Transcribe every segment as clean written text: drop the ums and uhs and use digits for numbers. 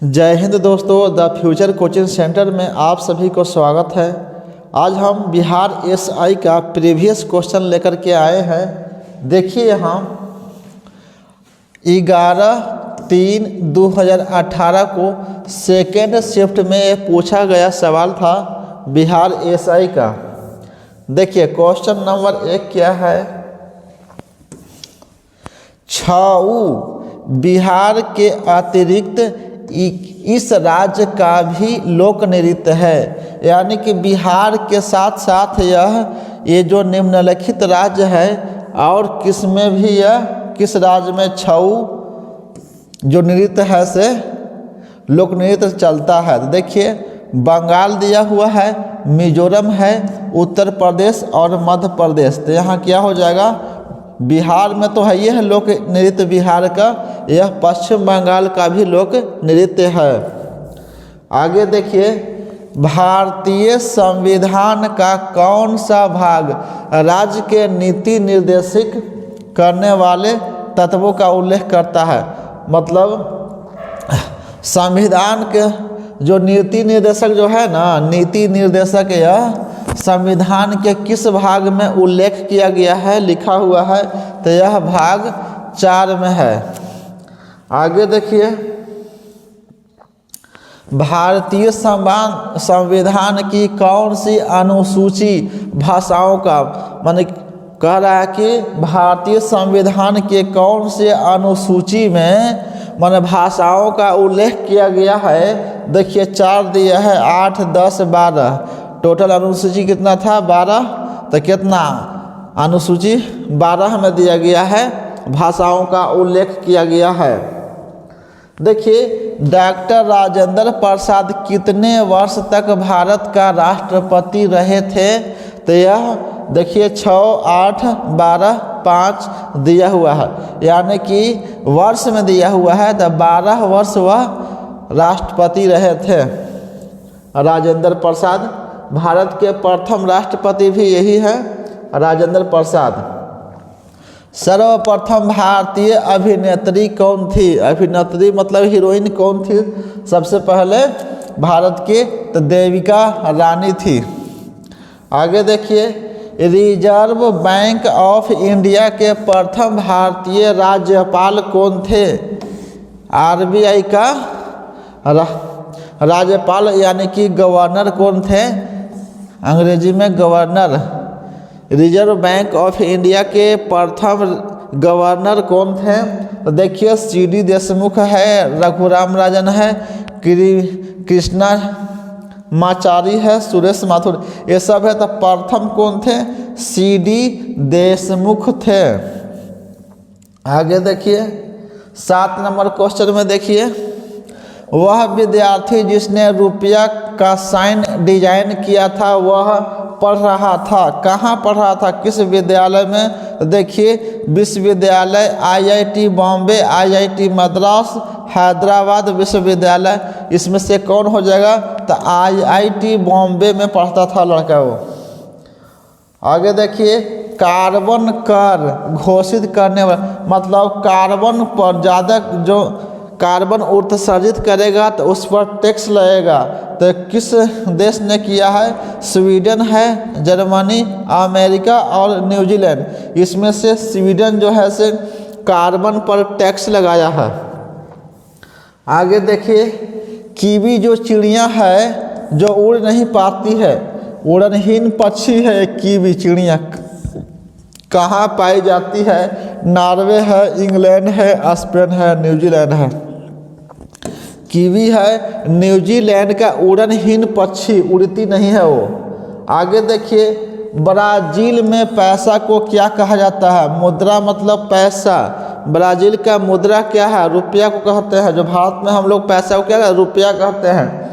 जय हिंद दोस्तों, the future coaching centre में आप सभी को स्वागत है। आज हम बिहार एसआई का प्रीवियस क्वेश्चन लेकर के आए हैं। देखिए यहाँ 11/3/2018 को सेकेंड शिफ्ट में पूछा गया सवाल था बिहार एसआई का। देखिए क्वेश्चन नंबर 1 क्या है। छऊ बिहार के अतिरिक्त इस राज्य का भी लोक नृत्य है, यानी कि बिहार के साथ साथ ये जो निम्नलिखित राज्य है और किस में भी किस राज्य में छऊ जो नृत्य है से लोक नृत्य चलता है। तो देखिए बंगाल दिया हुआ है, मिजोरम है, उत्तर प्रदेश और मध्य प्रदेश। तो यहाँ क्या हो जाएगा, बिहार में तो है ये है लोक नृत्य बिहार का, यह पश्चिम बंगाल का भी लोक नृत्य है। आगे देखिए भारतीय संविधान का कौन सा भाग राज्य के नीति निर्देशित करने वाले तत्वों का उल्लेख करता है। मतलब संविधान के जो नीति निर्देशक जो है ना, नीति निर्देशक यह संविधान के किस भाग में उल्लेख किया गया है, लिखा हुआ है, तो यह भाग 4 में है। आगे देखिए भारतीय संविधान की कौन सी अनुसूची भाषाओं का, माने कह रहा है कि भारतीय संविधान के कौन से अनुसूची में माने भाषाओं का उल्लेख किया गया है। देखिए 4 दिया है, 8, 10, 12, टोटल अनुसूची कितना था 12, तो कितना अनुसूची 12 में दिया गया है, भाषाओं का उल्लेख किया गया है। देखिए डॉक्टर राजेंद्र प्रसाद कितने वर्ष तक भारत का राष्ट्रपति रहे थे, तो यह देखिए 6, 8, 12, 5 दिया हुआ है, यानी कि वर्ष में दिया हुआ है, तो 12 वर्ष वह राष्ट्रपति रहे थे। राजेंद्र प्रसाद भारत के प्रथम राष्ट्रपति भी यही है, राजेंद्र प्रसाद। सर्वप्रथम भारतीय अभिनेत्री कौन थी, अभिनेत्री मतलब हीरोइन कौन थी सबसे पहले भारत की, तो देविका रानी थी। आगे देखिए रिजर्व बैंक ऑफ इंडिया के प्रथम भारतीय राज्यपाल कौन थे। आरबीआई का राज्यपाल यानी कि गवर्नर कौन थे, अंग्रेजी में governor. Reserve bank of India के प्रथम गवर्नर कौन थे, तो देखिए सीडी देशमुख है, रघुराम राजन है, कृष्णा माचारी है, सुरेश माथुर, ये सब है। तो प्रथम कौन थे, सीडी देशमुख थे। आगे देखिए 7 नंबर क्वेश्चन में देखिए वह विद्यार्थी जिसने रुपया का साइन डिजाइन किया था वह पढ़ रहा था, कहाँ पढ़ रहा था, किस विद्यालय में। देखिए विश्वविद्यालय, आईआईटी बॉम्बे, आईआईटी मद्रास, हैदराबाद विश्वविद्यालय, इसमें से कौन हो जाएगा, तो आईआईटी बॉम्बे में पढ़ता था लड़का वो। आगे देखिए कार्बन कर घोषित करने वाला, मतलब कार्बन पर ज़्यादा जो कार्बन उत्सर्जित करेगा तो उस पर टैक्स लगेगा। तो किस देश ने किया है, स्वीडन है, जर्मनी, अमेरिका और न्यूजीलैंड। इसमें से स्वीडन जो है से कार्बन पर टैक्स लगाया है। आगे देखिए कीवी जो चिड़िया है जो उड़ नहीं पाती है, उड़नहीन पक्षी है, कीवी चिड़िया कहाँ पाई जाती है, नॉर्वे है, इंग्लैंड है, स्पेन है, न्यूजीलैंड है। कीवी है न्यूजीलैंड का उड़नहीन पक्षी, उड़ती नहीं है वो। आगे देखिए ब्राज़ील में पैसा को क्या कहा जाता है, मुद्रा मतलब पैसा। ब्राज़ील का मुद्रा क्या है, रुपया को कहते हैं। जो भारत में हम लोग पैसा को क्या है, रुपया कहते हैं।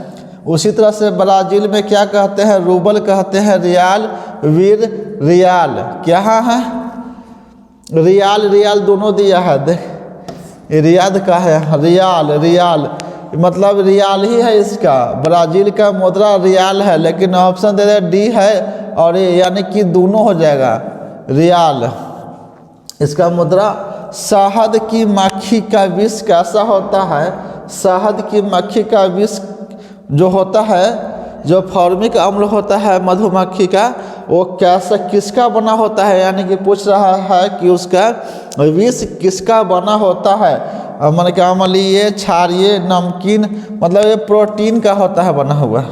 उसी तरह से ब्राज़ील में क्या कहते हैं, रूबल कहते हैं, रियाल, वीर, रियाल क्या है, रियाल रियाल दोनों दिया है। देख रियाद का है, रियाल रियाल मतलब रियाल ही है इसका, ब्राज़ील का मुद्रा रियाल है, लेकिन ऑप्शन दे दे डी है और ये यानी कि दोनों हो जाएगा रियाल इसका मुद्रा। शहद की मक्खी का विष कैसा होता है, शहद की मक्खी का विष जो होता है, जो फॉर्मिक अम्ल होता है मधुमक्खी का, वो कैसा किसका बना होता है, यानी कि पूछ रहा है कि उसका विष किसका बना होता है। मन क्या अम्लीय, क्षारीय, नमकीन, मतलब ये प्रोटीन का होता है बना हुआ।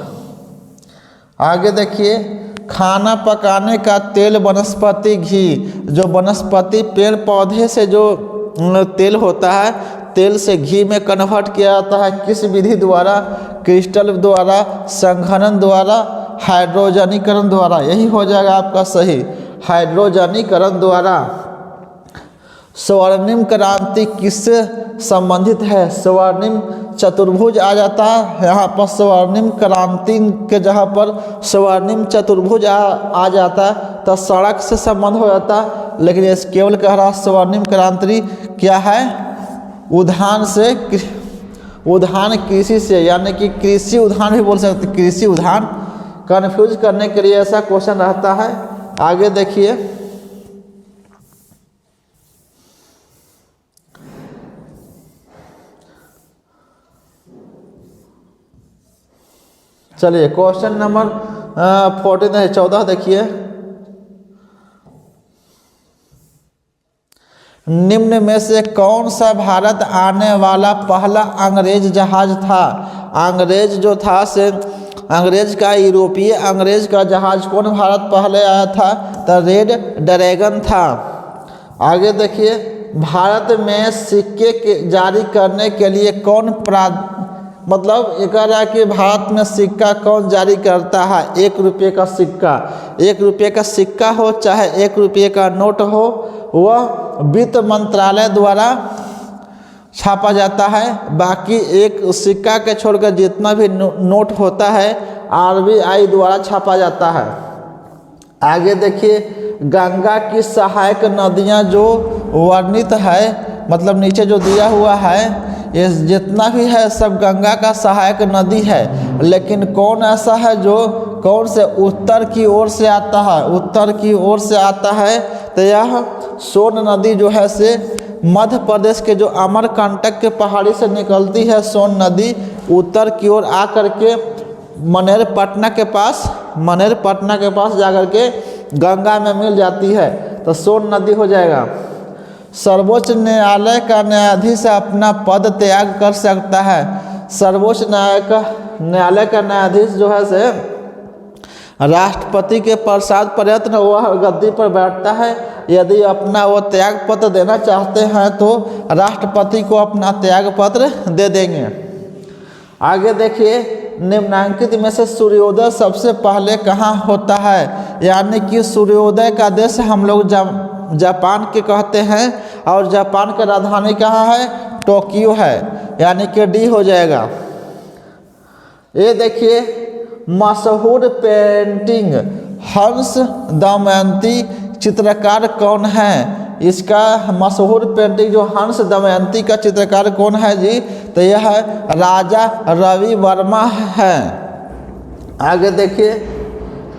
आगे देखिए, खाना पकाने का तेल वनस्पति घी, जो वनस्पति पेड़ पौधे से जो तेल होता है, तेल से घी में कन्वर्ट किया जाता है किस विधि द्वारा, क्रिस्टल द्वारा, संघनन द्वारा, हाइड्रोजनीकरण द्वारा। यही हो जाएगा आपका सही, हाइड्रोजनीकरण द्वारा। स्वर्णिम क्रांति किससे संबंधित है, स्वर्णिम चतुर्भुज आ जाता है यहाँ पर, स्वर्णिम क्रांति के जहाँ पर स्वर्णिम चतुर्भुज आ जाता है तो सड़क से संबंध हो जाता है, लेकिन इस केवल कह रहा स्वर्णिम क्रांति क्या है, उद्यान से, उद्यान कृषि से, यानी कि कृषि उद्यान भी बोल सकते, कृषि उद्यान। कन्फ्यूज करने के लिए ऐसा क्वेश्चन रहता है। आगे देखिए, चलिए क्वेश्चन नंबर 14 देखिए, निम्न में से कौन सा भारत आने वाला पहला अंग्रेज जहाज था। अंग्रेज जो था से अंग्रेज का, यूरोपीय अंग्रेज का जहाज कौन भारत पहले आया था, तो रेड ड्रैगन था। आगे देखिए, भारत में सिक्के के जारी करने के लिए कौन मतलब ये कह रहा है कि भारत में सिक्का कौन जारी करता है, 1 रुपये का सिक्का। 1 रुपये का सिक्का हो चाहे 1 रुपये का नोट हो, वह वित्त मंत्रालय द्वारा छापा जाता है। बाकी एक सिक्का के छोड़कर जितना भी नोट होता है RBI द्वारा छापा जाता है। आगे देखिए, गंगा की सहायक नदियां जो वर्णित है, मतलब नीचे जो दिया हुआ है, ये जितना भी है सब गंगा का सहायक नदी है, लेकिन कौन ऐसा है जो कौन से उत्तर की ओर से आता है, उत्तर की ओर से आता है, तो यह सोन नदी जो है से मध्य प्रदेश के जो अमरकंटक के पहाड़ी से निकलती है सोन नदी, उत्तर की ओर आकर के मनेरपटना के पास जाकर के गंगा में मिल जाती है, तो सोन नदी हो जाएगा। सर्वोच्च न्यायालय का न्यायाधीश अपना पद त्याग कर सकता है। सर्वोच्च न्यायालय का न्यायाधीश जो है से राष्ट्रपति के प्रसाद प्रयत्न वह गद्दी पर बैठता है। यदि अपना वो त्याग पत्र देना चाहते हैं तो राष्ट्रपति को अपना त्याग पत्र दे देंगे। आगे देखिए, निम्नांकित में से सूर्योदय सबसे पहले कहाँ होता है, यानी कि सूर्योदय का देश हम लोग जापान के कहते हैं, और जापान का राजधानी कहाँ है, टोक्यो है, यानी कि डी हो जाएगा। ये देखिए, मशहूर पेंटिंग हंस दमयंती चित्रकार कौन है। इसका मशहूर पेंटिंग जो हंस दमयंती का चित्रकार कौन है जी, तो यह राजा रवि वर्मा है। आगे देखिए,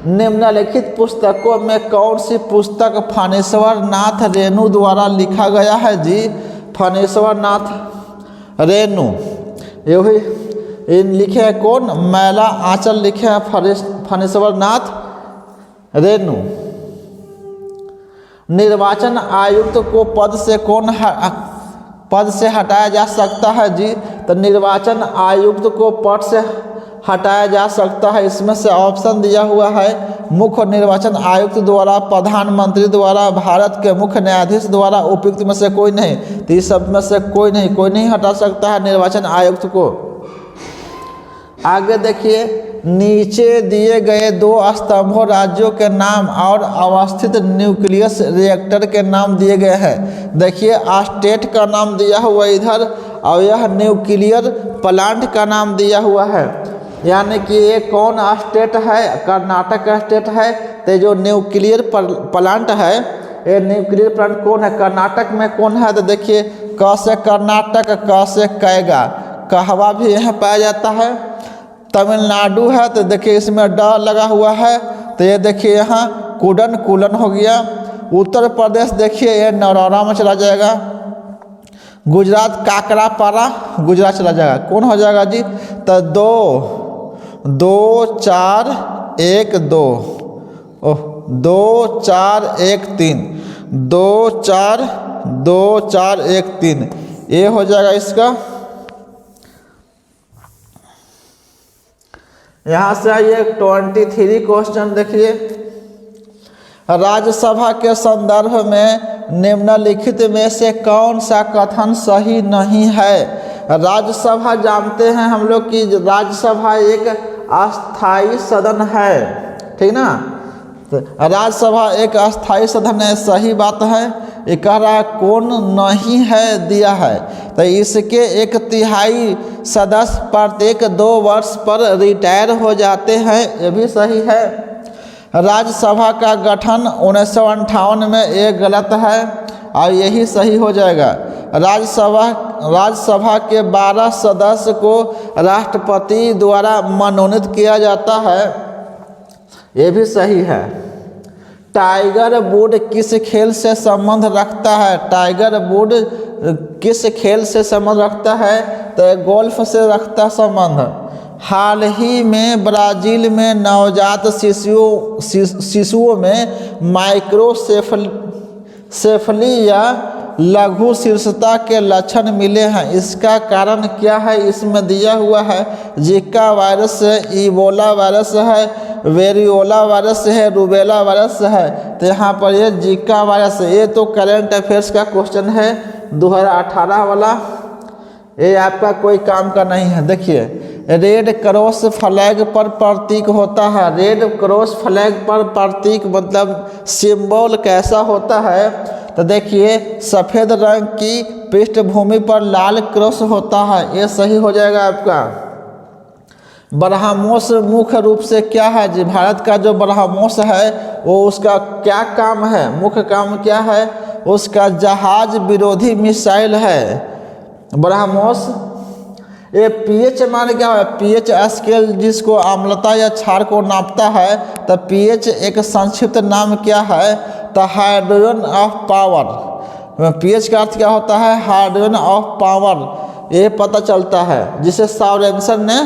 निम्नलिखित पुस्तकों में कौन सी पुस्तक फणीश्वर नाथ रेणु द्वारा लिखा गया है जी, फणीश्वर नाथ रेणु, यही लिखे हैं कौन, मैला आंचल लिखे हैं फणीश्वर नाथ रेणु। निर्वाचन आयुक्त को पद से हटाया जा सकता है जी, तो निर्वाचन आयुक्त को पद से हटाया जा सकता है। इसमें से ऑप्शन दिया हुआ है, मुख्य निर्वाचन आयुक्त द्वारा, प्रधानमंत्री द्वारा, भारत के मुख्य न्यायाधीश द्वारा, उपयुक्त में से कोई नहीं। तो इस सब में से कोई नहीं हटा सकता है निर्वाचन आयुक्त को। आगे देखिए, नीचे दिए गए 2 स्तंभों राज्यों के नाम और अवस्थित न्यूक्लियस रिएक्टर के नाम दिए गए हैं। देखिए, स्टेट का नाम दिया हुआ इधर, और यह न्यूक्लियर प्लांट का नाम दिया हुआ है, यानी कि ये कौन स्टेट है, कर्नाटक का स्टेट है। तो जो न्यूक्लियर प्लांट है, ये न्यूक्लियर प्लांट कौन है, कर्नाटक में कौन है, तो देखिए क से कर्नाटक, क से कैगा, कहवा भी यहाँ पाया जाता है। तमिलनाडु है, तो देखिए इसमें ड लगा हुआ है, तो ये देखिए यहाँ कुलन हो गया। उत्तर प्रदेश देखिए ये नौरारा में चला जाएगा। गुजरात काकरापारा गुजरात चला जाएगा, कौन हो जाएगा जी? तो 2 4 1 2 ओह 2 4 1 3 2 4 2 4 1 3 ये हो जाएगा इसका। यहाँ से आइए 23 क्वेश्चन देखिए। राज्यसभा के संदर्भ में निम्नलिखित में से कौन सा कथन सही नहीं है? राज्यसभा जानते हैं हम लोग कि राज्यसभा एक अस्थाई सदन है, ठीक ना। तो राज्यसभा एक अस्थाई सदन है, सही बात है। ये कह रहा है कौन नहीं है दिया है, तो इसके 1/3 सदस्य प्रत्येक 2 वर्ष पर रिटायर हो जाते हैं, ये भी सही है। राज्यसभा का गठन 1958 में ये गलत है और यही सही हो जाएगा। राज्यसभा के 12 सदस्य को राष्ट्रपति द्वारा मनोनीत किया जाता है, ये भी सही है। टाइगर वुड किस खेल से संबंध रखता है? टाइगर वुड किस खेल से संबंध रखता है? तो गोल्फ से रखता संबंध। हाल ही में ब्राज़ील में नवजात शिशुओं में माइक्रोसेफली या लघु शीर्षता के लक्षण मिले हैं, इसका कारण क्या है? इसमें दिया हुआ है जिका वायरस है, इबोला वायरस है, वेरियोला वायरस है, रूबेला वायरस है। तो यहाँ पर ये जिका वायरस है। ये तो करेंट अफेयर्स का क्वेश्चन है 2018 वाला, ये आपका कोई काम का नहीं है। देखिए रेड क्रॉस फ्लैग पर प्रतीक होता है। रेड क्रॉस फ्लैग पर प्रतीक मतलब सिंबल कैसा होता है? तो देखिए सफ़ेद रंग की पृष्ठभूमि पर लाल क्रॉस होता है, ये सही हो जाएगा आपका। ब्रह्मोस मुख्य रूप से क्या है जी? भारत का जो ब्रह्मोस है वो उसका क्या काम है? मुख्य काम क्या है उसका? जहाज विरोधी मिसाइल है ब्रह्मोस। ये पीएच मान क्या है? पीएच स्केल जिसको अम्लता या क्षार को नापता है, तो पीएच एक संक्षिप्त नाम क्या है? तो हाइड्रोजन ऑफ पावर। पीएच का अर्थ क्या होता है? हाइड्रोजन ऑफ पावर, ये पता चलता है, जिसे सॉरेनसन ने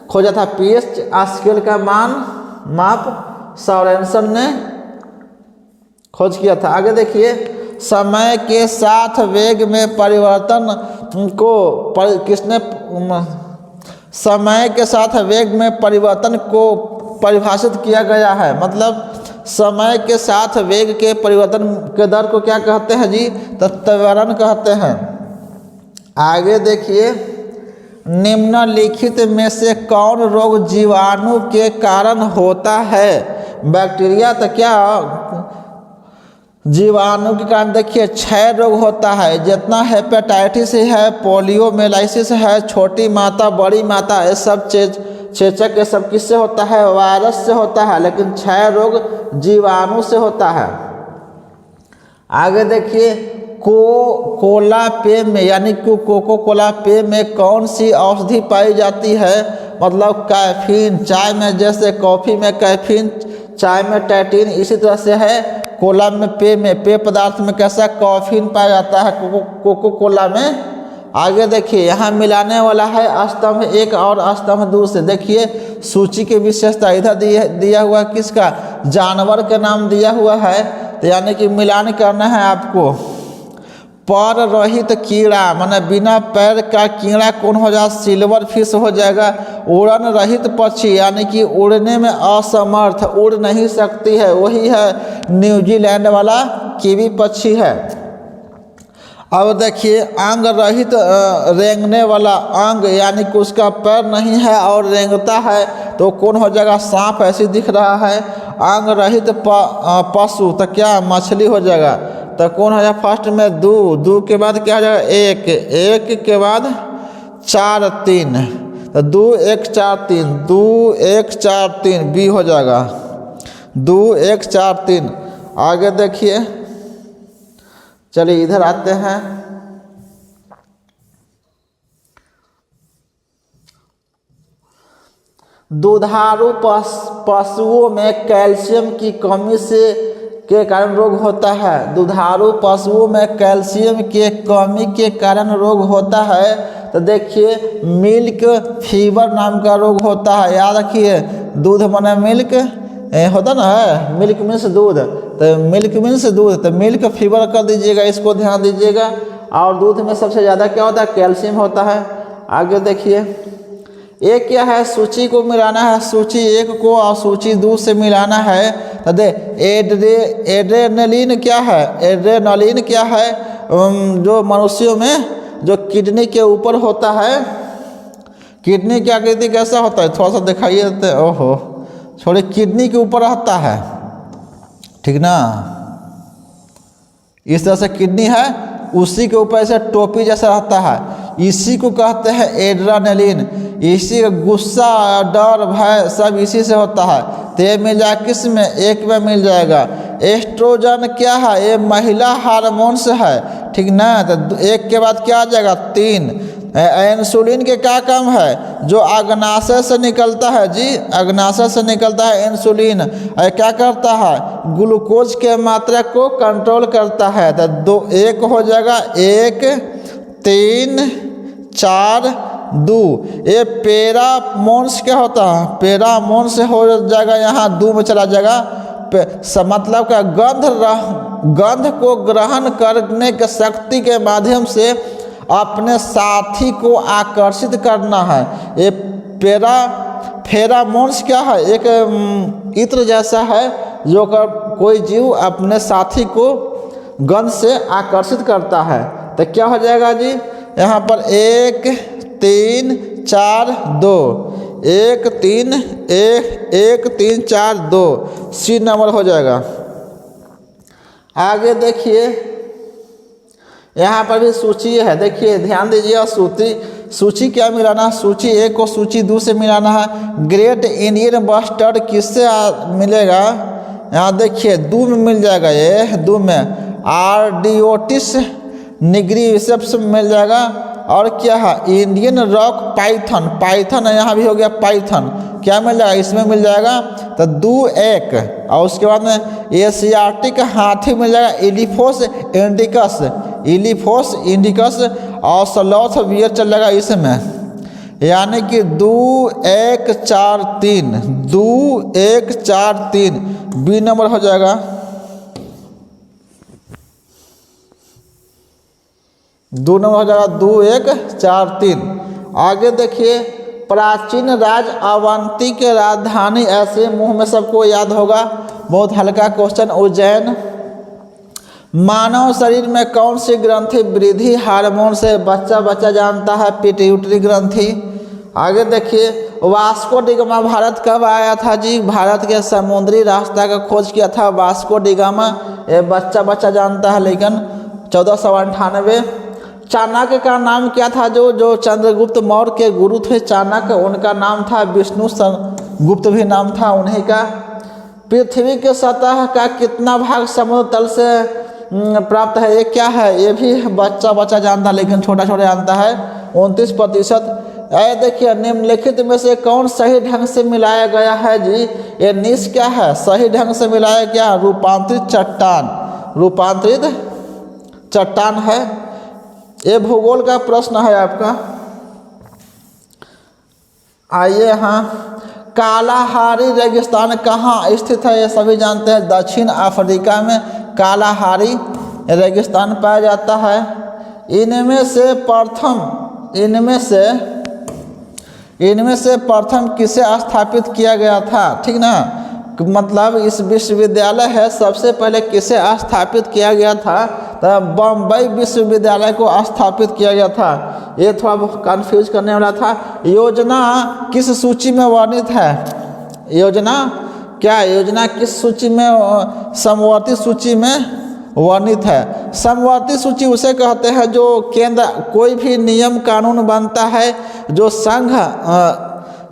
खोजा था। पीएच स्केल का माप सॉरेनसन ने खोज किया था। आगे देखिए समय के साथ वेग में परिवर्तन को किसने समय के साथ वेग में परिवर्तन को परिभाषित किया गया है? मतलब समय के साथ वेग के परिवर्तन के दर को क्या कहते हैं जी? तो त्वरण कहते हैं। आगे देखिए निम्नलिखित में से कौन रोग जीवाणु के कारण होता है? बैक्टीरिया। तो क्या जीवाणु के कारण देखिए क्षय रोग होता है। जितना हेपेटाइटिस है, पोलियोमेलाइसिस है, छोटी माता बड़ी माता, ये सब चेचक ये सब किससे होता है? वायरस से होता है, लेकिन क्षय रोग जीवाणु से होता है। आगे देखिए कोला पेय में यानी कोको कोला पेय में कौन सी औषधि पाई जाती है? मतलब कैफीन। चाय में जैसे कॉफ़ी में कैफीन, चाय में टैटिन, इसी तरह से है कोला में पेय पदार्थ में कैसा? कॉफीन पाया जाता है कोको कोला में। आगे देखिए यहाँ मिलाने वाला है स्तंभ 1 और स्तंभ 2 से। देखिए सूची की विशेषता इधर दिया हुआ है किसका? जानवर का नाम दिया हुआ है, तो यानी कि मिलान करना है आपको। पर रहित कीड़ा माने बिना पैर का कीड़ा कौन हो जाएगा? सिल्वर फिश हो जाएगा। उड़न रहित पक्षी यानी कि उड़ने में असमर्थ, उड़ नहीं सकती है, वही है न्यूजीलैंड वाला कीवी पक्षी है। अब देखिए अंग रहित रेंगने वाला, अंग यानी कि उसका पैर नहीं है और रेंगता है, तो कौन हो जाएगा? सांप ऐसी दिख रहा है। अंग रहित पशु तो क्या? मछली हो जाएगा। तो कौन हो जाएगा? फर्स्ट में दो के बाद क्या हो जाएगा? एक के बाद 4 3, तो 2 1 4 3, 2 1 4 3 बी हो जाएगा 2 1 4 3। आगे देखिए चलिए इधर आते हैं। दुधारू पशुओं में कैल्शियम की कमी से के कारण रोग होता है? दुधारू पशुओं में कैल्शियम के कमी के कारण रोग होता है। तो देखिए मिल्क फीवर नाम का रोग होता है। याद रखिए, दूध माने मिल्क होता ना है, मिल्क मीन्स दूध, तो मिल्क मीन्स दूध, तो मिल्क फीवर कर दीजिएगा, इसको ध्यान दीजिएगा। और दूध में सबसे ज़्यादा क्या होता है? कैल्शियम होता है। आगे देखिए, एक क्या है? सूची को मिलाना है, सूची 1 को और सूची 2 से मिलाना है। तो दे एड्रेनलिन क्या है? एड्रेनलिन क्या है? जो मनुष्यों में जो किडनी के ऊपर होता है, किडनी की आकृति कैसा होता है? थोड़ा सा दिखाइए। ओहो, छोड़े, किडनी के ऊपर रहता है, ठीक ना, इस तरह से किडनी है, उसी के ऊपर ऐसे टोपी जैसा रहता है, इसी को कहते हैं एड्रेनलिन। इसी का गुस्सा, डर, भय सब इसी से होता है। तो ये मिल जाएगा किस में? 1 में मिल जाएगा। एस्ट्रोजन क्या है? ये महिला हार्मोन्स है, ठीक ना। तो 1 के बाद क्या आ जाएगा? 3। इंसुलिन के क्या काम है? जो अग्नाशय से निकलता है जी, अग्नाशय से निकलता है इंसुलिन। क्या करता है? ग्लूकोज के मात्रा को कंट्रोल करता है। तो 1 हो जाएगा, 1, 3, 4, 2। ये पेरामोन्स क्या होता है? पेरामोन्स हो जाएगा, यहाँ 2 में चला जाएगा। मतलब का गंध को ग्रहण करने के शक्ति के माध्यम से अपने साथी को आकर्षित करना है। ये फेरामोन्स क्या है? एक इत्र जैसा है जो कोई जीव अपने साथी को गंध से आकर्षित करता है। तो क्या हो जाएगा जी? यहाँ पर 1, 3, 4, 2, 1, 3, 4, 2 सी नंबर हो जाएगा। आगे देखिए, यहाँ पर भी सूची है, देखिए ध्यान दीजिए। सूची क्या मिलाना? सूची 1 को सूची 2 से मिलाना है। ग्रेट इंडियन बस्टर्ड किससे मिलेगा? यहाँ देखिए 2 में मिल जाएगा, ये 2 में आर्डियोटिस निग्रिसेप्स मिल जाएगा। और क्या है? इंडियन रॉक पाइथन, पाइथन यहाँ भी हो गया पाइथन, क्या मिल जाएगा? इसमें मिल जाएगा। तो 2, 1 और उसके बाद में एशियाटिक हाथी मिल जाएगा, इलिफोस इंडिकस, इलिफोस इंडिकस। और स्लॉथ बियर चल जाएगा इसमें। यानी कि 2, 1, 4, 3, 2, 1, 4, 3 बी नंबर हो जाएगा। 2 नंबर हो जाएगा, 2, 1, 4, 3। आगे देखिए, प्राचीन राज अवंती के राजधानी ऐसे मुंह में सबको याद होगा, बहुत हल्का क्वेश्चन। उज्जैन। मानव शरीर में कौन सी ग्रंथि वृद्धि हार्मोन से? बच्चा जानता है, पिट्यूटरी ग्रंथि। आगे देखिए, वास्को डिगामा भारत कब आया था जी? भारत के समुद्री रास्ता का खोज किया था वास्को डिगामा। ये बच्चा जानता है, लेकिन 1498। चाणक्य का नाम क्या था? जो चंद्रगुप्त मौर्य के गुरु थे चाणक्य, उनका नाम था विष्णु गुप्त भी नाम था उन्हीं का। पृथ्वी के सतह का कितना भाग समुद्र तल से प्राप्त है? ये क्या है? ये भी बच्चा जानता है, लेकिन छोटा जानता है, 29%। देखिए, निम्नलिखित में से कौन सही ढंग से मिलाया गया है जी? ये नीस क्या है? सही ढंग से मिलाया गया रूपांतरित चट्टान, रूपांतरित चट्टान है। ये भूगोल का प्रश्न है आपका। आइए, हाँ, कालाहारी रेगिस्तान कहाँ स्थित है? ये सभी जानते हैं, दक्षिण अफ्रीका में कालाहारी रेगिस्तान पाया जाता है। इनमें से प्रथम किसे स्थापित किया गया था? ठीक ना, मतलब इस विश्वविद्यालय है, सबसे पहले किसे स्थापित किया गया था? तो बम्बई विश्वविद्यालय को स्थापित किया गया था। ये थोड़ा कंफ्यूज करने वाला था। योजना किस सूची में वर्णित है? योजना किस सूची में? समवर्ती सूची में वर्णित है। समवर्ती सूची उसे कहते हैं जो केंद्र कोई भी नियम कानून बनता है, जो संघ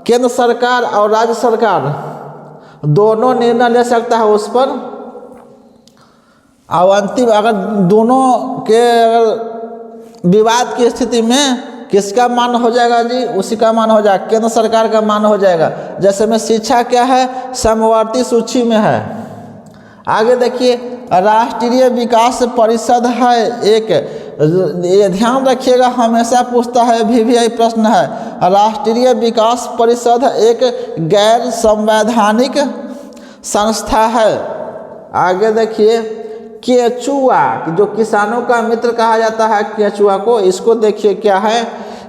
केंद्र सरकार और राज्य सरकार दोनों निर्णय ले सकता है उस पर। अवंती अगर दोनों के अगर विवाद की स्थिति में किसका मान हो जाएगा जी? उसी का मान हो जाएगा, केंद्र सरकार का मान हो जाएगा। जैसे में शिक्षा क्या है? समवर्ती सूची में है। आगे देखिए राष्ट्रीय विकास परिषद है एक, ये ध्यान रखिएगा हमेशा पूछता है, VVI प्रश्न है। राष्ट्रीय विकास परिषद एक गैर संवैधानिक संस्था है। आगे देखिए केचुआ, जो किसानों का मित्र कहा जाता है केचुआ को, इसको देखिए क्या है,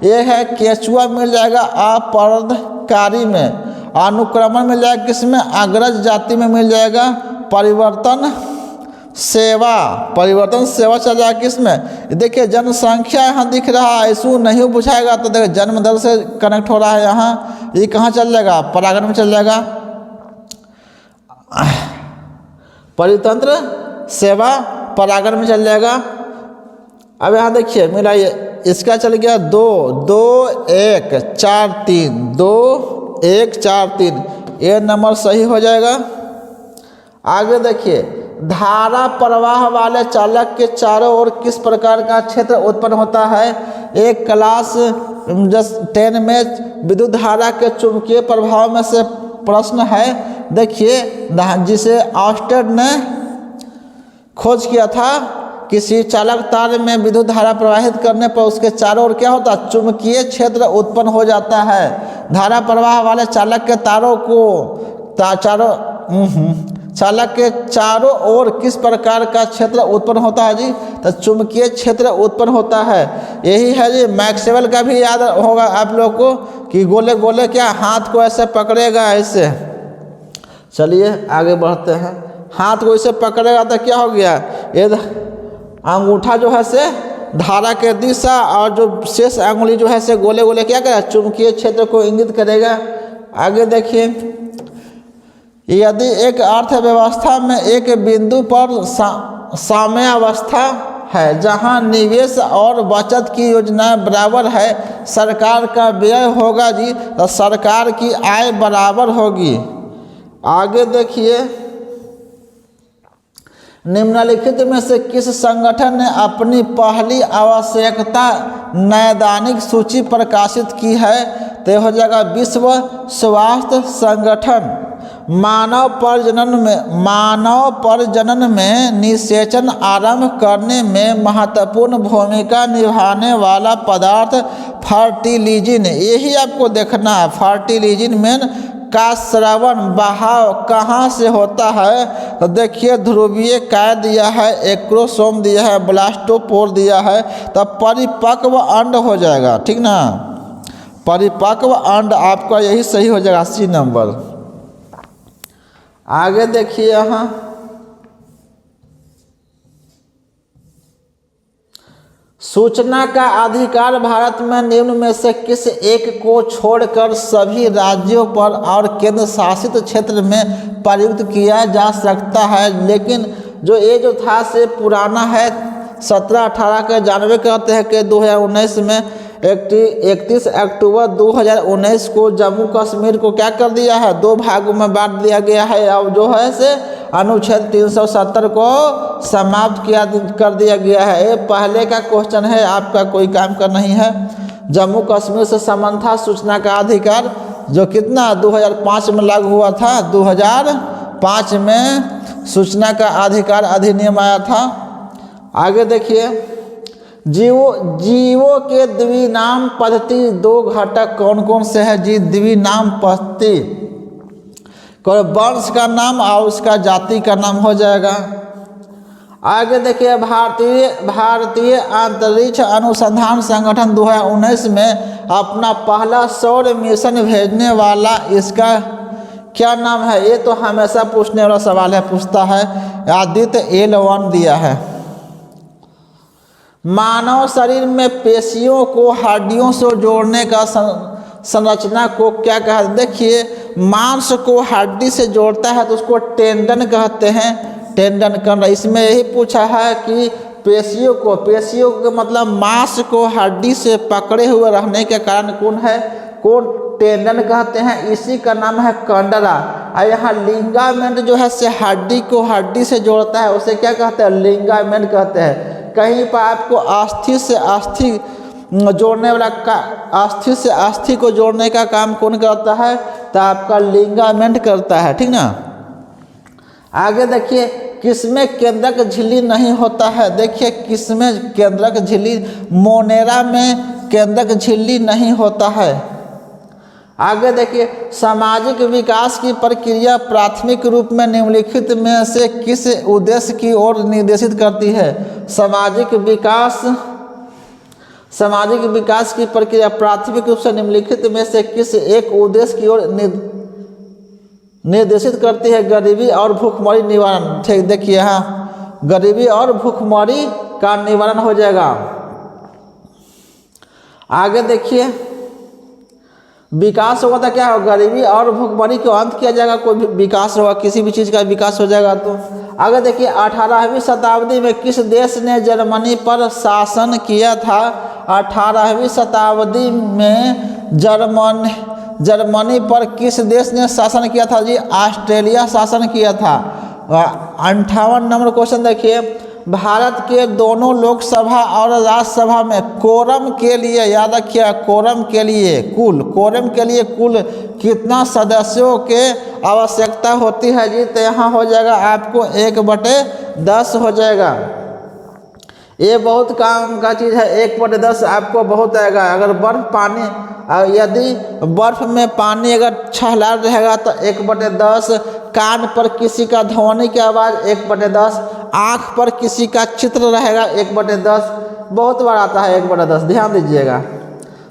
ये है केचुआ मिल जाएगा अपराधकारी में, अनुक्रमण मिल जाएगा किसमें, अग्रज जाति में मिल जाएगा, परिवर्तन सेवा चल जाएगा किसमें, देखिए जनसंख्या यहाँ दिख रहा है, इसको नहीं बुझाएगा तो देखिए जन्म दर से कनेक्ट हो रहा है यहाँ, ये कहाँ चल जाएगा, परागण में चल जाएगा, परितंत्र सेवा परागण में चल जाएगा। अब यहाँ देखिए मिलाइए, इसका चल गया 2 2 1 4 3 2 1 4 3, ये नंबर सही हो जाएगा। आगे देखिए धारा प्रवाह वाले चालक के चारों ओर किस प्रकार का क्षेत्र उत्पन्न होता है। एक क्लास 10 में विद्युत धारा के चुंबकीय प्रभाव में से प्रश्न है। देखिए जिसे ऑस्टेड ने खोज किया था, किसी चालक तार में विद्युत धारा प्रवाहित करने पर उसके चारों ओर क्या होता है, चुंबकीय क्षेत्र उत्पन्न हो जाता है। धारा प्रवाह वाले चालक के तारों को चालक के चारों ओर किस प्रकार का क्षेत्र उत्पन्न होता है जी, तो चुंबकीय क्षेत्र उत्पन्न होता है। यही है जी, मैक्सवेल का भी याद होगा आप लोग को कि गोले गोले क्या हाथ को ऐसे पकड़ेगा ऐसे। चलिए आगे बढ़ते हैं, हाथ को ऐसे पकड़ेगा तो क्या हो गया, ये अंगूठा जो है से धारा के दिशा और जो शेष अंगुली जो है से गोले गोले क्या करेगा, चुंबकीय क्षेत्र को इंगित करेगा। आगे देखिए यदि एक अर्थव्यवस्था में एक बिंदु पर साम्यावस्था है जहां निवेश और बचत की योजनाएं बराबर है, सरकार का व्यय होगा जी तो सरकार की आय बराबर होगी। आगे देखिए निम्नलिखित में से किस संगठन ने अपनी पहली आवश्यकता नैदानिक सूची प्रकाशित की है, तो हो जाएगा विश्व स्वास्थ्य संगठन। मानव प्रजनन में निषेचन आरंभ करने में महत्वपूर्ण भूमिका निभाने वाला पदार्थ फर्टिलिजिन, यही आपको देखना है। फर्टिलिजिन में का स्रावन बहाव कहाँ से होता है, तो देखिए ध्रुवीय काय दिया है, एक्रोसोम दिया है, ब्लास्टोपोर दिया है, तब परिपक्व अंड हो जाएगा, ठीक ना, परिपक्व अंड आपका यही सही हो जाएगा, 80 नंबर। आगे देखिए यहाँ सूचना का अधिकार भारत में निम्न में से किस एक को छोड़कर सभी राज्यों पर और केंद्र शासित क्षेत्र में प्रयुक्त किया जा सकता है। लेकिन जो ये जो था से पुराना है, 17-18 के जानवे कहते हैं कि 2019 में 31 अक्टूबर 2019 को जम्मू कश्मीर को क्या कर दिया है, 2 भागों में बांट दिया गया है। अब जो है से अनुच्छेद 370 को समाप्त कर दिया गया है। ये पहले का क्वेश्चन है, आपका कोई काम का नहीं है। जम्मू कश्मीर से संबंध था सूचना का अधिकार, जो कितना 2005 में लागू हुआ था, 2005 में सूचना का अधिकार अधिनियम आया था। आगे देखिए जीवों के द्विनाम पद्धति 2 घटक कौन कौन से है जी। द्विनाम पद्धति वंश का नाम और उसका जाति का नाम हो जाएगा। आगे देखिए भारतीय अंतरिक्ष अनुसंधान संगठन 2019 में अपना पहला सौर मिशन भेजने वाला इसका क्या नाम है। ये तो हमेशा पूछने वाला सवाल है, पूछता है। आदित्य L1 दिया है। मानव शरीर में पेशियों को हड्डियों से जोड़ने का संरचना को क्या कहा। देखिए मांस को हड्डी से जोड़ता है तो उसको टेंडन कहते हैं, टेंडन करना। इसमें यही पूछा है कि पेशियों को मतलब मांस को हड्डी से पकड़े हुए रहने के कारण कौन है, कौन टेंडन कहते हैं, इसी का नाम है कंडरा। और यहाँ लिंगामेंट जो है से हड्डी को हड्डी से जोड़ता है, उसे क्या कहते हैं, लिंगामेंट कहते हैं। कहीं पर आपको अस्थि से अस्थि जोड़ने वाला का अस्थि से अस्थि को जोड़ने का काम कौन करता है, तो आपका लिंगामेंट करता है, ठीक ना। आगे देखिए, किसमें केंद्रक झिल्ली नहीं होता है? देखिए किसमें केंद्रक झिल्ली, मोनेरा में केंद्रक झिल्ली नहीं होता है। आगे देखिए, सामाजिक विकास की प्रक्रिया प्राथमिक रूप में निम्नलिखित में से किस उद्देश्य की ओर निर्देशित करती है? सामाजिक विकास की प्रक्रिया प्राथमिक रूप से निम्नलिखित में से किस एक उद्देश्य की ओर निर्देशित करती है? गरीबी और भूखमरी निवारण। ठीक, देखिए यहाँ गरीबी और भूखमरी का निवारण हो जाएगा। आगे देखिए, विकास होगा तो क्या होगा? गरीबी और भूखमरी को अंत किया जाएगा, कोई भी विकास होगा, किसी भी चीज़ का विकास हो जाएगा। तो आगे देखिए, 18वीं शताब्दी में किस देश ने जर्मनी पर शासन किया था? 18वीं शताब्दी में जर्मनी पर किस देश ने शासन किया था जी? ऑस्ट्रेलिया शासन किया था। 58 नंबर क्वेश्चन देखिए, भारत के दोनों लोकसभा और राज्यसभा में कोरम के लिए, याद रखिए, कोरम के लिए कुल कितना सदस्यों के आवश्यकता होती है जी? तो यहाँ हो जाएगा आपको 1/10 हो जाएगा। ये बहुत काम का चीज़ है, 1/10 आपको बहुत आएगा। अगर यदि बर्फ में पानी अगर छलका रहेगा तो 1/10, कान पर किसी का ध्वनि की आवाज़ 1/10, आँख पर किसी का चित्र रहेगा 1/10, बहुत बार आता है 1/10, ध्यान दीजिएगा।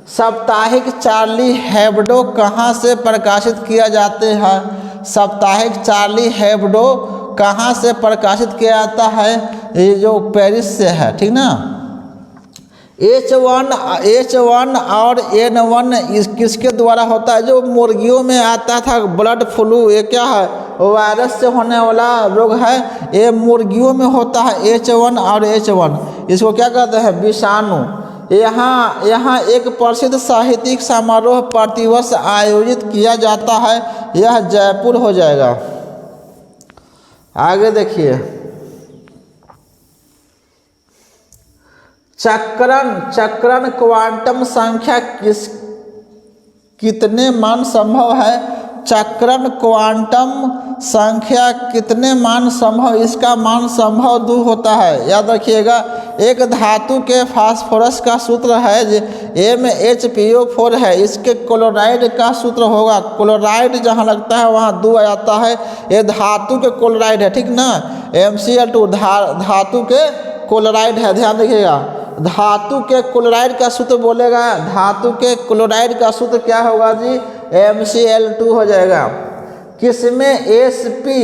साप्ताहिक चार्ली हेब्डो कहाँ से प्रकाशित किया जाते हैं? साप्ताहिक चार्ली हेब्डो कहाँ से प्रकाशित किया जाता है? ये जो पेरिस से है, ठीक ना। H1 और N1 किसके द्वारा होता है? जो मुर्गियों में आता था बर्ड फ्लू, ये क्या है? वायरस से होने वाला रोग है, ये मुर्गियों में होता है H1 और H1। इसको क्या कहते हैं? विषाणु। यहाँ एक प्रसिद्ध साहित्यिक समारोह प्रतिवर्ष आयोजित किया जाता है, यह जयपुर हो जाएगा। आगे देखिए, चक्रण क्वांटम संख्या कितने मान संभव है? चक्रण क्वांटम संख्या कितने मान संभव? इसका मान संभव 2 होता है, याद रखिएगा। एक धातु के फास्फोरस का सूत्र है MHPO4 है, इसके क्लोराइड का सूत्र होगा, क्लोराइड जहाँ लगता है वहाँ 2 आ जाता है, ये धातु के क्लोराइड है, ठीक ना। MCl2 धातु के क्लोराइड है, ध्यान रखिएगा। धातु के क्लोराइड का सूत्र बोलेगा, धातु के क्लोराइड का सूत्र क्या होगा जी? MCl2 हो जाएगा। किसमें sp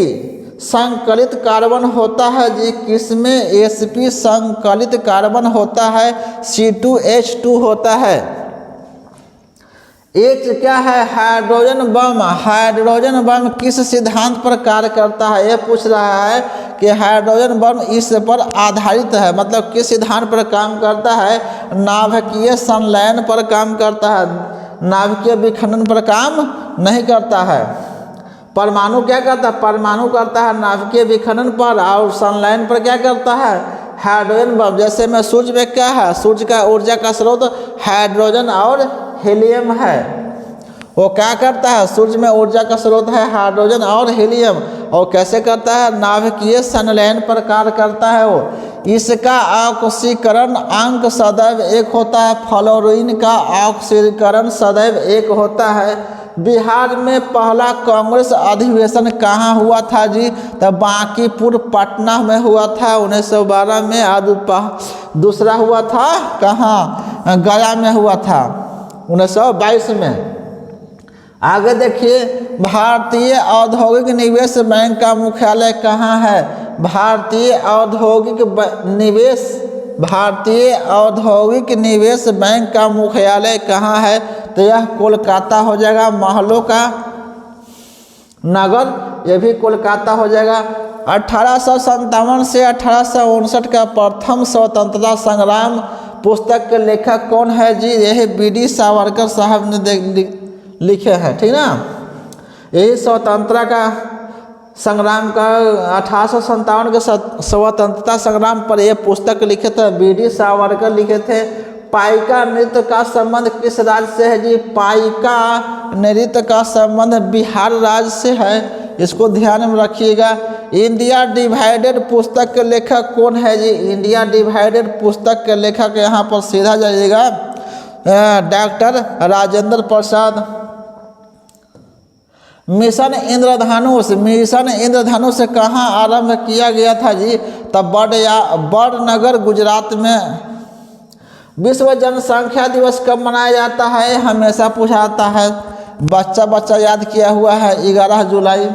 संकलित कार्बन होता है जी? किसमें sp संकलित कार्बन होता है? C2H2 होता है। H क्या है? Hydrogen bomb. हाइड्रोजन बम किस सिद्धांत पर कार्य करता है? यह पूछ रहा है कि हाइड्रोजन बम इस पर आधारित है, मतलब किस सिद्धांत पर काम करता है? नाभिकीय संलयन पर काम करता है, नाभिकीय विखंडन पर काम नहीं करता है। परमाणु क्या करता है? परमाणु करता है नाभिकीय विखंडन पर, और संलयन पर क्या करता है? Hydrogen bomb. जैसे में सूर्य में क्या है? सूर्य का ऊर्जा का स्रोत हाइड्रोजन और हीलियम है। वो क्या करता है? सूर्य में ऊर्जा का स्रोत है हाइड्रोजन और हीलियम, और कैसे करता है? नाभिकीय संलयन पर कार्य करता है वो। इसका ऑक्सीकरण अंक सदैव 1 होता है, फ्लोरीन का ऑक्सीकरण सदैव 1 होता है। बिहार में पहला कांग्रेस अधिवेशन कहाँ हुआ था जी? तो बांकीपुर पटना में हुआ था 1912 में, और दूसरा हुआ था कहाँ? गया में हुआ था 1922 में। आगे देखिए, भारतीय औद्योगिक निवेश बैंक का मुख्यालय कहाँ है? भारतीय औद्योगिक निवेश बैंक का मुख्यालय कहाँ है? तो यह कोलकाता हो जाएगा। महलों का नगर, यह भी कोलकाता हो जाएगा। 1857 से 1859 का प्रथम स्वतंत्रता संग्राम पुस्तक के लेखक कौन है जी? यह BD सावरकर साहब ने लिखे हैं, ठीक ना। यही स्वतंत्रता का संग्राम का 1857 के स्वतंत्रता संग्राम पर यह पुस्तक लिखे थे, BD सावरकर लिखे थे। पाइका नृत्य का संबंध किस राज्य से है जी? पाइका नृत्य का संबंध बिहार राज्य से है, इसको ध्यान में रखिएगा। इंडिया डिवाइडेड पुस्तक के लेखक कौन है जी? इंडिया डिवाइडेड पुस्तक के लेखक यहाँ पर सीधा जाइएगा डॉक्टर राजेंद्र प्रसाद। मिशन इंद्रधनुष, मिशन इंद्रधनुष कहाँ आरंभ किया गया था जी? तब बड़नगर गुजरात में। विश्व जनसंख्या दिवस कब मनाया जाता है? हमेशा पूछा जाता है, बच्चा याद किया हुआ है 11 जुलाई।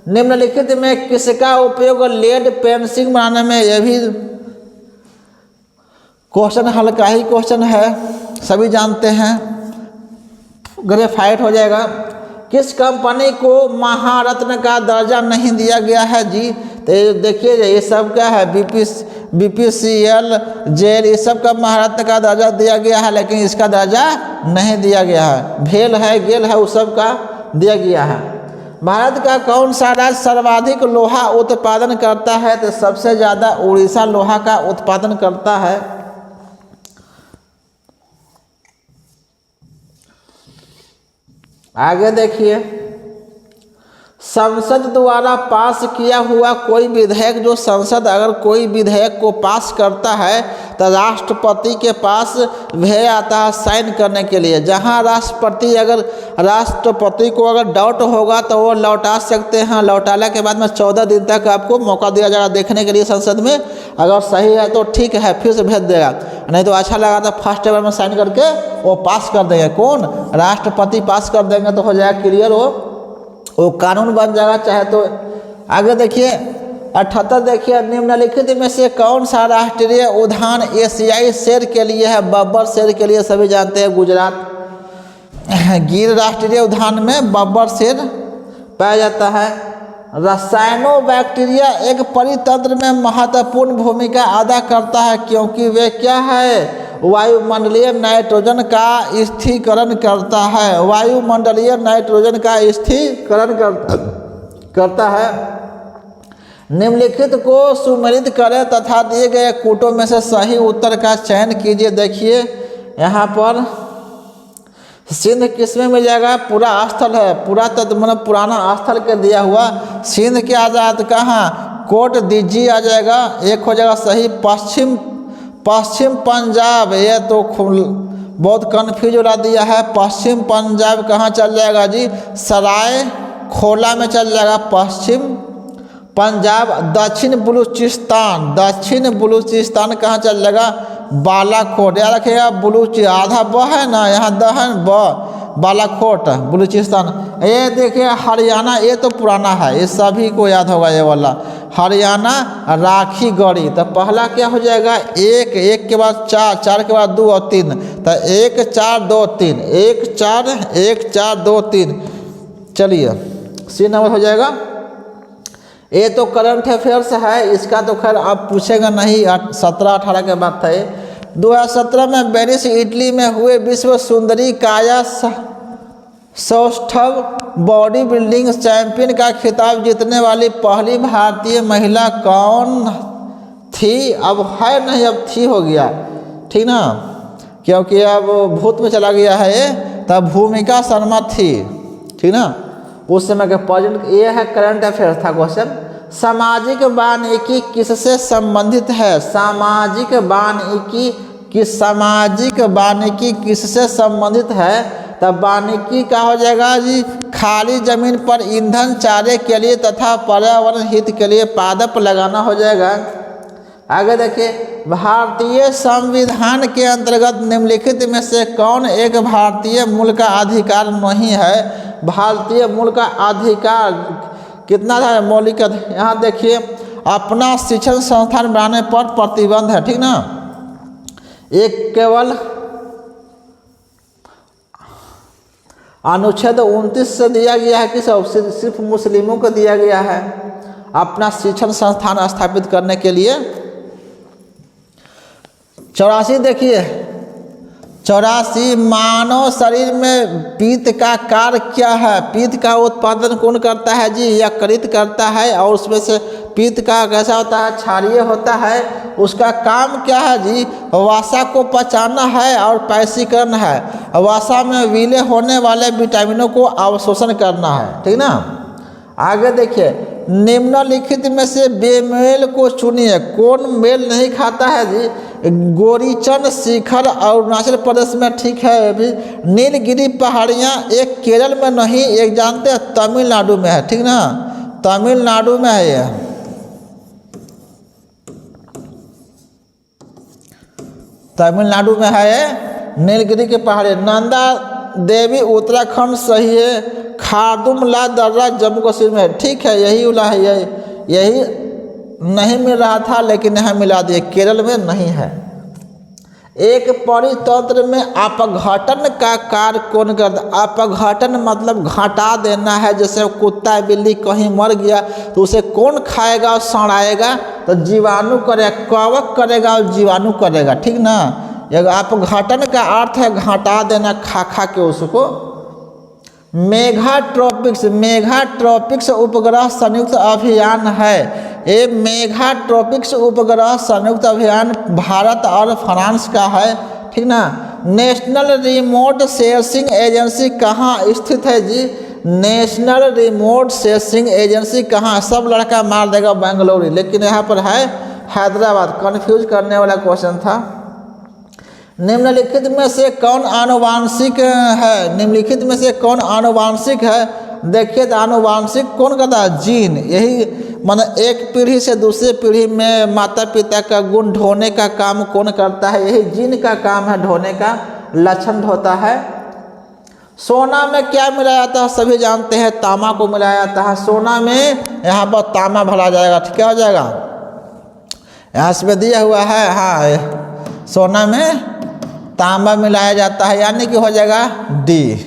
निम्नलिखित में किसका उपयोग लेड पेंसिल बनाने में? यह भी क्वेश्चन हल्का ही क्वेश्चन है, सभी जानते हैं, ग्रेफाइट हो जाएगा। किस कंपनी को महारत्न का दर्जा नहीं दिया गया है जी? तो देखिए ये सब क्या है, BPCL, जेल, ये सब का महारत्न का दर्जा दिया गया है, लेकिन इसका दर्जा नहीं दिया गया है। भेल है, गेल है, उस सब का दिया गया है। भारत का कौन सा राज्य सर्वाधिक लोहा उत्पादन करता है? तो सबसे ज़्यादा उड़ीसा लोहा का उत्पादन करता है। आगे देखिए, संसद द्वारा पास किया हुआ कोई विधेयक, जो संसद अगर कोई विधेयक को पास करता है तो राष्ट्रपति के पास भेज आता है साइन करने के लिए। जहां राष्ट्रपति को अगर डाउट होगा तो वो लौटा सकते हैं। लौटाने के बाद में 14 दिन तक आपको मौका दिया जाएगा देखने के लिए संसद में। अगर सही है तो ठीक है, फिर से भेज देगा, नहीं तो अच्छा लगा तो फर्स्ट टेबल में साइन करके वो पास कर देंगे। कौन? राष्ट्रपति पास कर देंगे तो हो जाएगा क्लियर, वो कानून बन जाएगा चाहे तो। आगे देखिए 78 देखिए, निम्नलिखित में से कौन सा राष्ट्रीय उद्यान एशियाई शेर के लिए है? बब्बर शेर के लिए, सभी जानते हैं, गुजरात गिर राष्ट्रीय उद्यान में बब्बर शेर पाया जाता है। रसायनोबैक्टीरिया एक परितंत्र में महत्वपूर्ण भूमिका अदा करता है, क्योंकि वे क्या है? वायुमंडलीय नाइट्रोजन का स्थिरीकरण करता है। वायुमंडलीय नाइट्रोजन का स्थिरीकरण करता है। निम्नलिखित को सुमेलित करें तथा दिए गए कूटों में से सही उत्तर का चयन कीजिए। देखिए यहाँ पर सिंध किसमें मिल जाएगा? पूरा स्थल है, पूरा मतलब पुराना स्थल के दिया हुआ। सिंध के आज़ाद कहाँ? कोट दीजिए आ जाएगा, एक हो जाएगा सही। पश्चिम पंजाब, ये तो बहुत कन्फ्यूज उड़ा दिया है। पश्चिम पंजाब कहाँ चल जाएगा जी? सराय खोला में चल जाएगा पश्चिम पंजाब। दक्षिण बलूचिस्तान कहाँ चल जाएगा? बालाकोट। याद रखिएगा, आधा ब है ना, यहाँ द है, बालाकोट बलूचिस्तान। ये देखिए हरियाणा, ये तो पुराना है, ये सभी को याद होगा ये वाला। हरियाणा राखी गढ़ी, तो पहला क्या हो जाएगा? एक के बाद 4 के बाद 2 और 3, तो 1 4 2 3, 1 4 2 3। चलिए सी नंबर हो जाएगा। ये तो करंट अफेयर्स है, इसका तो खैर आप पूछेगा नहीं, 17-18 के बाद था। 2017 में वेनिस इटली में हुए विश्व सुंदरी काया सौष्ठव बॉडी बिल्डिंग चैंपियन का खिताब जीतने वाली पहली भारतीय महिला कौन थी? अब है नहीं, अब थी हो गया, ठीक ना, क्योंकि अब भूत में चला गया है ये। तब भूमिका शर्मा थी, ठीक ना, उस समय के प्रेजेंट। ये है करंट अफेयर था क्वेश्चन। सामाजिक वानिकी किससे संबंधित है? सामाजिक वानिकी किससे संबंधित है? तब वानिकी का हो जाएगा जी, खाली जमीन पर ईंधन, चारे के लिए तथा पर्यावरण हित के लिए पादप लगाना हो जाएगा। आगे देखिए, भारतीय संविधान के अंतर्गत निम्नलिखित में से कौन एक भारतीय मूल का अधिकार नहीं है? भारतीय मूल का अधिकार कितना है? मौलिक। यहाँ देखिए, अपना शिक्षण संस्थान बनाने पर प्रतिबंध है, ठीक ना। एक केवल अनुच्छेद 29 से दिया गया है कि सिर्फ मुस्लिमों को दिया गया है अपना शिक्षण संस्थान स्थापित करने के लिए। 84 देखिए, 84 मानव शरीर में पित्त का कार्य क्या है? पित्त का उत्पादन कौन करता है जी? यकृत करता है। और उसमें से पित्त का कैसा होता है? क्षारीय होता है। उसका काम क्या है जी? वसा को पचाना है और पैसीकरण है। वसा में विलय होने वाले विटामिनों को अवशोषण करना है, ठीक ना। आगे देखिए, निम्नलिखित में से बेमेल को चुनिए। कौन मेल नहीं खाता है जी? गोरीचन शिखर अरुणाचल प्रदेश में, ठीक है। अभी नीलगिरी पहाड़ियाँ एक केरल में नहीं, एक जानते हैं तमिलनाडु में है, ठीक ना, तमिलनाडु में है ये। तमिलनाडु में है नीलगिरी के पहाड़ी। नंदा देवी उत्तराखंड सही है। खारदुमला दर्रा जम्मू कश्मीर में है, ठीक है, यही उला है, यही नहीं मिल रहा था लेकिन यहाँ मिला दिए, केरल में नहीं है। एक परितंत्र में अपघटन का कार्य कौन करता? अपघटन मतलब घटा देना है। जैसे कुत्ता बिल्ली कहीं मर गया तो उसे कौन खाएगा और सड़ाएगा? तो जीवाणु करेगा, कवक करेगा और जीवाणु करेगा, ठीक ना। अपघटन का अर्थ है घटा देना, खा के उसको। मेघाट्रॉपिक्स उपग्रह संयुक्त अभियान है। ये मेघाट्रॉपिक्स उपग्रह संयुक्त अभियान भारत और फ्रांस का है, ठीक ना। नेशनल रिमोट सेंसिंग एजेंसी कहाँ स्थित है जी? नेशनल रिमोट सेंसिंग एजेंसी कहाँ? सब लड़का मार देगा बेंगलुरु, लेकिन यहाँ पर है हैदराबाद। कन्फ्यूज करने वाला क्वेश्चन था। निम्नलिखित में से कौन आनुवांशिक है? निम्नलिखित में से कौन आनुवांशिक है? देखिए तो आनुवांशिक कौन करता है? जीन। यही मतलब एक पीढ़ी से दूसरे पीढ़ी में माता पिता का गुण ढोने का काम कौन करता है? यही जीन का काम है, ढोने का, लक्षण ढोता है। सोना में क्या मिलाया जाता है? सभी जानते हैं तांबा को मिलाया जाता है। सोना में यहाँ पर तांबा भरा जाएगा, ठीक, क्या हो जाएगा? यहाँ से दिया हुआ है, हाँ, सोना में तांबा मिलाया जाता है, यानी कि हो जाएगा डी।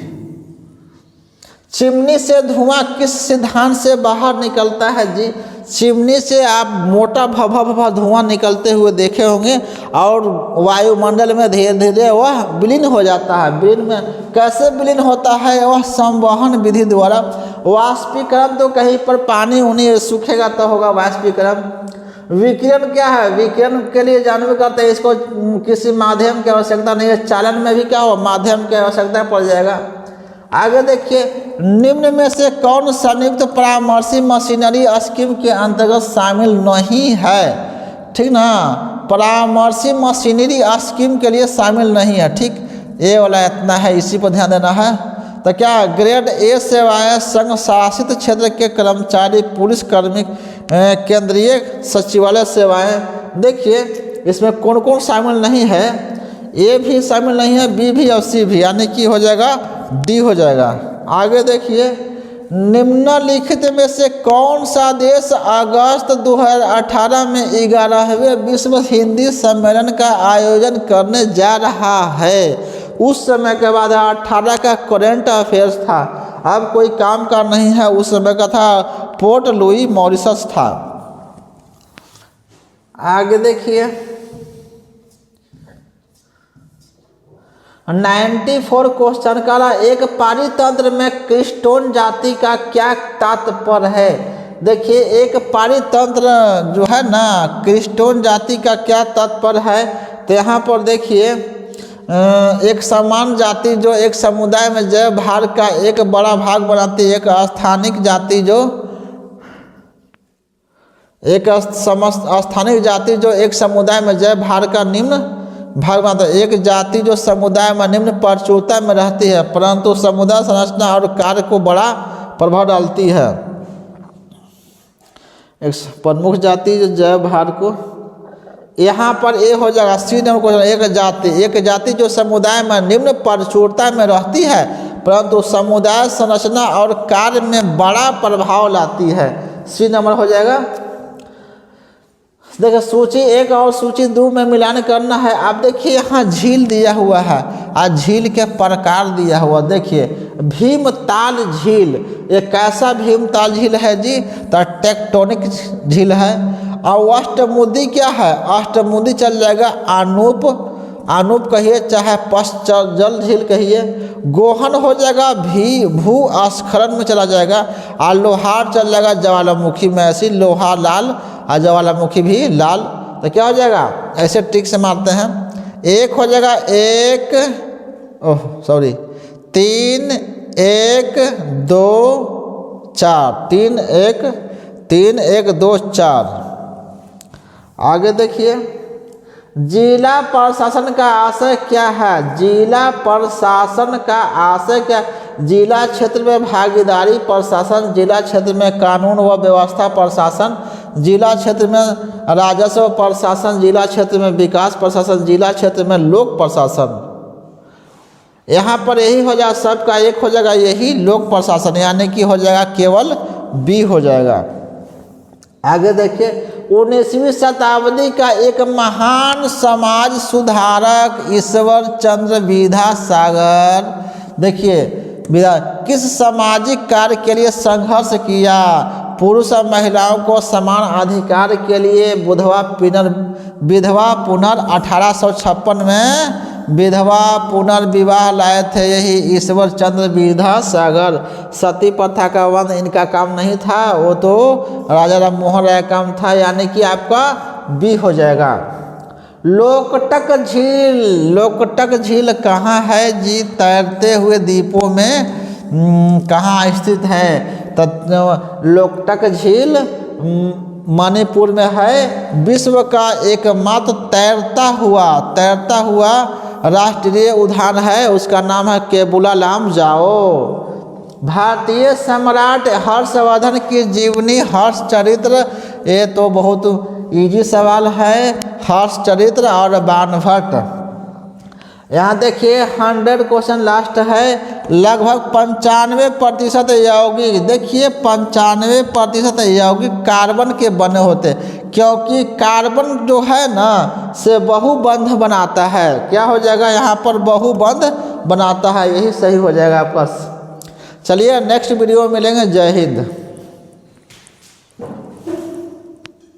चिमनी से धुआं किस सिद्धांत से बाहर निकलता है जी? चिमनी से आप मोटा भभा धुआं निकलते हुए देखे होंगे और वायुमंडल में धीरे धीरे वह विलीन हो जाता है। विलीन में कैसे विलीन होता है? वह संवहन विधि द्वारा। वाष्पीकरण तो कहीं पर पानी उन्हीं सूखेगा तो होगा वाष्पीकरण। विकिरण क्या है? विकिरण के लिए जानवे करते हैं, इसको किसी माध्यम की आवश्यकता नहीं है। चालन में भी क्या हो? माध्यम की आवश्यकता पड़ जाएगा। आगे देखिए, निम्न में से कौन संयुक्त परामर्शी मशीनरी स्कीम के अंतर्गत शामिल नहीं है? ठीक ना, परामर्शी मशीनरी स्कीम के लिए शामिल नहीं है, ठीक। ये वाला इतना है, इसी पर ध्यान देना है। तो क्या ग्रेड ए सेवाएं संघ शासित क्षेत्र के कर्मचारी, पुलिस कर्मी, केंद्रीय सचिवालय सेवाएं। देखिए इसमें कौन कौन शामिल नहीं है? ए भी शामिल नहीं है, बी भी और सी भी, यानी कि हो जाएगा डी हो जाएगा। आगे देखिए, निम्नलिखित में से कौन सा देश अगस्त 2018 में 11वें विश्व हिंदी सम्मेलन का आयोजन करने जा रहा है? उस समय के बाद 18 का करेंट अफेयर्स था, अब कोई काम का नहीं है। उस समय का था पोर्ट लुई मॉरिशस था। आगे देखिए, 94 क्वेश्चन का एक पारितंत्र में क्रिस्टोन जाति का क्या तात्पर्य है? देखिए एक पारितंत्र जो है ना, क्रिस्टोन जाति का क्या तात्पर्य है? तो यहाँ पर देखिए, एक समान जाति जो एक समुदाय में जय भार का एक बड़ा भाग बनाती है, एक स्थानिक जाति जो स्थानिक जाति जो एक समुदाय में जय भार का निम्न भाग बनाता है। एक जाति जो समुदाय में निम्न प्रचुरता में रहती है परंतु समुदाय संरचना और कार्य को बड़ा प्रभाव डालती है। एक प्रमुख जाति जो जय भार को, यहाँ पर ये हो जाएगा सी नंबर क्वेश्चन। एक जाति जो समुदाय में निम्न प्रचुरता में रहती है परंतु समुदाय संरचना और कार्य में बड़ा प्रभाव लाती है, सी नंबर हो जाएगा। देखिए सूची 1 और सूची 2 में मिलान करना है। आप देखिए यहाँ झील दिया हुआ है, आज झील के प्रकार दिया हुआ। देखिए भीमताल झील, ये कैसा भीमताल झील है जी? तो टेक्टोनिक झील है। और अष्टमुदी क्या है? अष्टमुदी चल जाएगा अनूप कहिए, चाहे पश्चजल झील कहिए। गोहन हो जाएगा भू स्खलन में चला जाएगा। और लोहार चल जाएगा ज्वालामुखी में, ऐसी लोहार लाल और ज्वालामुखी भी लाल। तो क्या हो जाएगा? ऐसे ट्रिक से मारते हैं। एक हो जाएगा 3 1 2 4, 3 1 3 1 2 4। आगे देखिए, जिला प्रशासन का आशय क्या है? जिला प्रशासन का आशय क्या? जिला क्षेत्र में भागीदारी प्रशासन, जिला क्षेत्र में कानून व व्यवस्था प्रशासन, जिला क्षेत्र में राजस्व प्रशासन, जिला क्षेत्र में विकास प्रशासन, जिला क्षेत्र में लोक प्रशासन। यहाँ पर यही हो जाएगा, सबका एक हो जाएगा, यही लोक प्रशासन, यानी कि हो जाएगा केवल बी हो जाएगा। आगे देखिए, 19वीं शताब्दी का एक महान समाज सुधारक ईश्वर चंद्र विद्यासागर, देखिए किस सामाजिक कार्य के लिए संघर्ष किया? पुरुष और महिलाओं को समान अधिकार के लिए विधवा पुनर् 1856 में विधवा पुनर्विवाह लाए थे, यही ईश्वर चंद्र विद्यासागर। सती प्रथा का बंद इनका काम नहीं था, वो तो राजा राम मोहन राय काम था, यानी कि आपका बी हो जाएगा। लोकटक झील, लोकटक झील कहाँ है जी? तैरते हुए द्वीपों में कहाँ स्थित है? तो लोकटक झील मणिपुर में है। विश्व का एकमात्र तैरता हुआ राष्ट्रीय उद्यान है, उसका नाम है केबुलालाम जाओ। भारतीय सम्राट हर्षवर्धन की जीवनी, हर्ष चरित्र, ये तो बहुत इजी सवाल है, हर्ष चरित्र और बाणभट्ट। यहाँ देखिए 100 क्वेश्चन लास्ट है। लगभग 95% यौगिक, देखिए 95% यौगिक कार्बन के बने होते, क्योंकि कार्बन जो है ना से बहुबंध बनाता है। क्या हो जाएगा यहाँ पर? बहुबंध बनाता है, यही सही हो जाएगा आपका। चलिए नेक्स्ट वीडियो में मिलेंगे। जय हिंद।